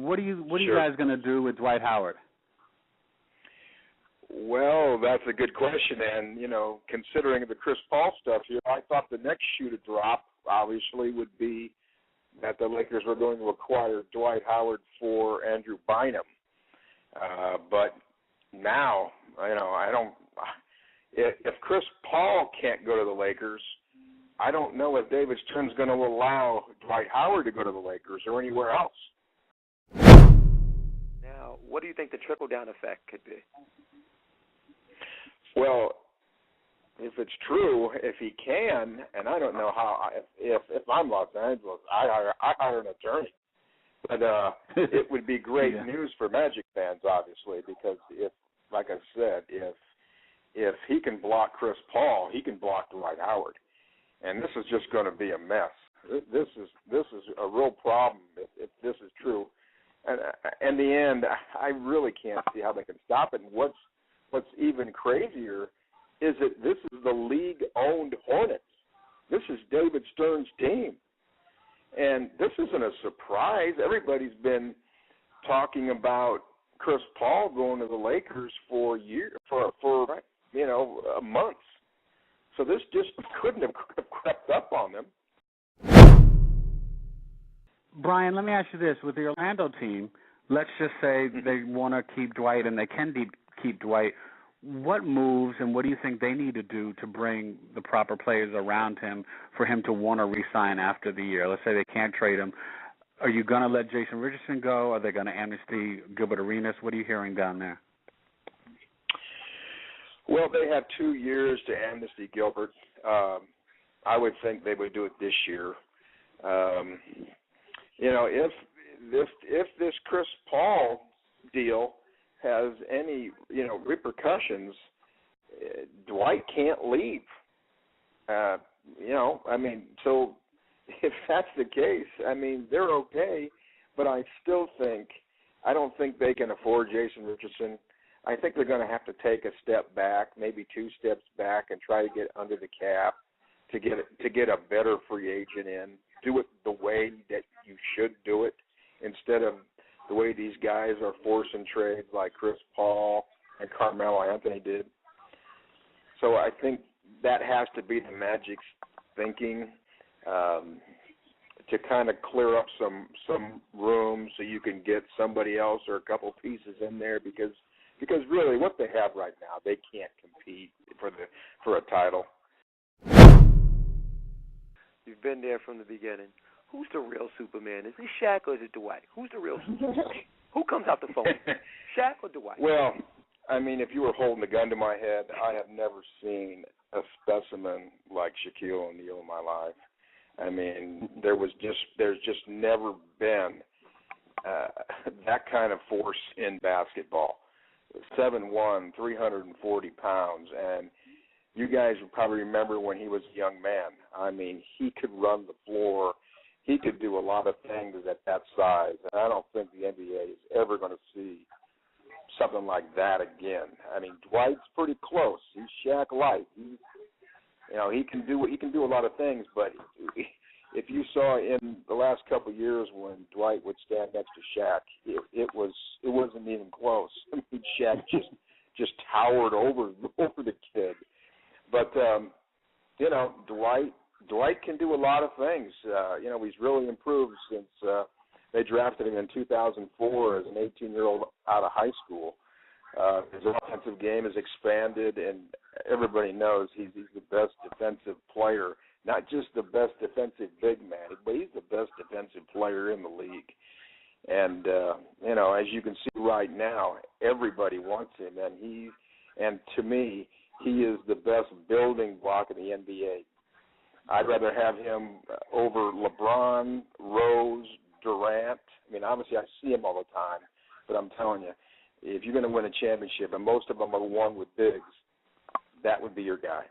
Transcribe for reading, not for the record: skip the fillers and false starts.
What are you guys going to do with Dwight Howard? Well, that's a good question, and, considering the Chris Paul stuff here, I thought the next shoe to drop, obviously, would be that the Lakers were going to acquire Dwight Howard for Andrew Bynum. But now, I don't – if Chris Paul can't go to the Lakers, I don't know if David Stern's going to allow Dwight Howard to go to the Lakers or anywhere else. Now, what do you think the trickle-down effect could be? Well, if it's true, if he can, and I don't know how, if I'm Los Angeles, I hire an attorney. But it would be great news for Magic fans, obviously, because if, like I said, if he can block Chris Paul, he can block Dwight Howard, and this is just going to be a mess. This is a real problem if this is true. And in the end, I really can't see how they can stop it. And what's even crazier is that this is the league-owned Hornets. This is David Stern's team. And this isn't a surprise. Everybody's been talking about Chris Paul going to the Lakers for months. So this just couldn't have crept up on them. Brian, let me ask you this. With the Orlando team, let's just say they want to keep Dwight and they can keep Dwight. What moves and what do you think they need to do to bring the proper players around him for him to want to re-sign after the year? Let's say they can't trade him. Are you going to let Jason Richardson go? Are they going to amnesty Gilbert Arenas? What are you hearing down there? Well, they have 2 years to amnesty Gilbert. I would think they would do it this year. If this Chris Paul deal has any, repercussions, Dwight can't leave. So if that's the case, they're okay, but I don't think they can afford Jason Richardson. I think they're going to have to take a step back, maybe 2 steps back, and try to get under the cap to get a better free agent in. Do it the way that you should do it instead of the way these guys are forcing trades like Chris Paul and Carmelo Anthony did. So I think that has to be the Magic's thinking, to kind of clear up some room so you can get somebody else or a couple pieces in there because really what they have right now, they can't compete for a title. You've been there from the beginning. Who's the real Superman? Is it Shaq or is it Dwight? Who's the real Superman? Who comes out the phone? Shaq or Dwight? Well, if you were holding a gun to my head, I have never seen a specimen like Shaquille O'Neal in my life. There's just never been that kind of force in basketball. 7'1", 340 pounds, and you guys would probably remember when he was a young man. He could run the floor. He could do a lot of things at that size, and I don't think the NBA is ever going to see something like that again. Dwight's pretty close. He's Shaq-like. He can do a lot of things, but if you saw in the last couple of years when Dwight would stand next to Shaq, it wasn't even close. Shaq just towered over the kid. But Dwight can do a lot of things. He's really improved since they drafted him in 2004 as an 18-year-old out of high school. His offensive game has expanded, and everybody knows he's the best defensive player. Not just the best defensive big man, but he's the best defensive player in the league. And as you can see right now, everybody wants him, and to me, he is the best building block in the NBA. I'd rather have him over LeBron, Rose, Durant. Obviously I see him all the time, but I'm telling you, if you're going to win a championship, and most of them are won with bigs, that would be your guy.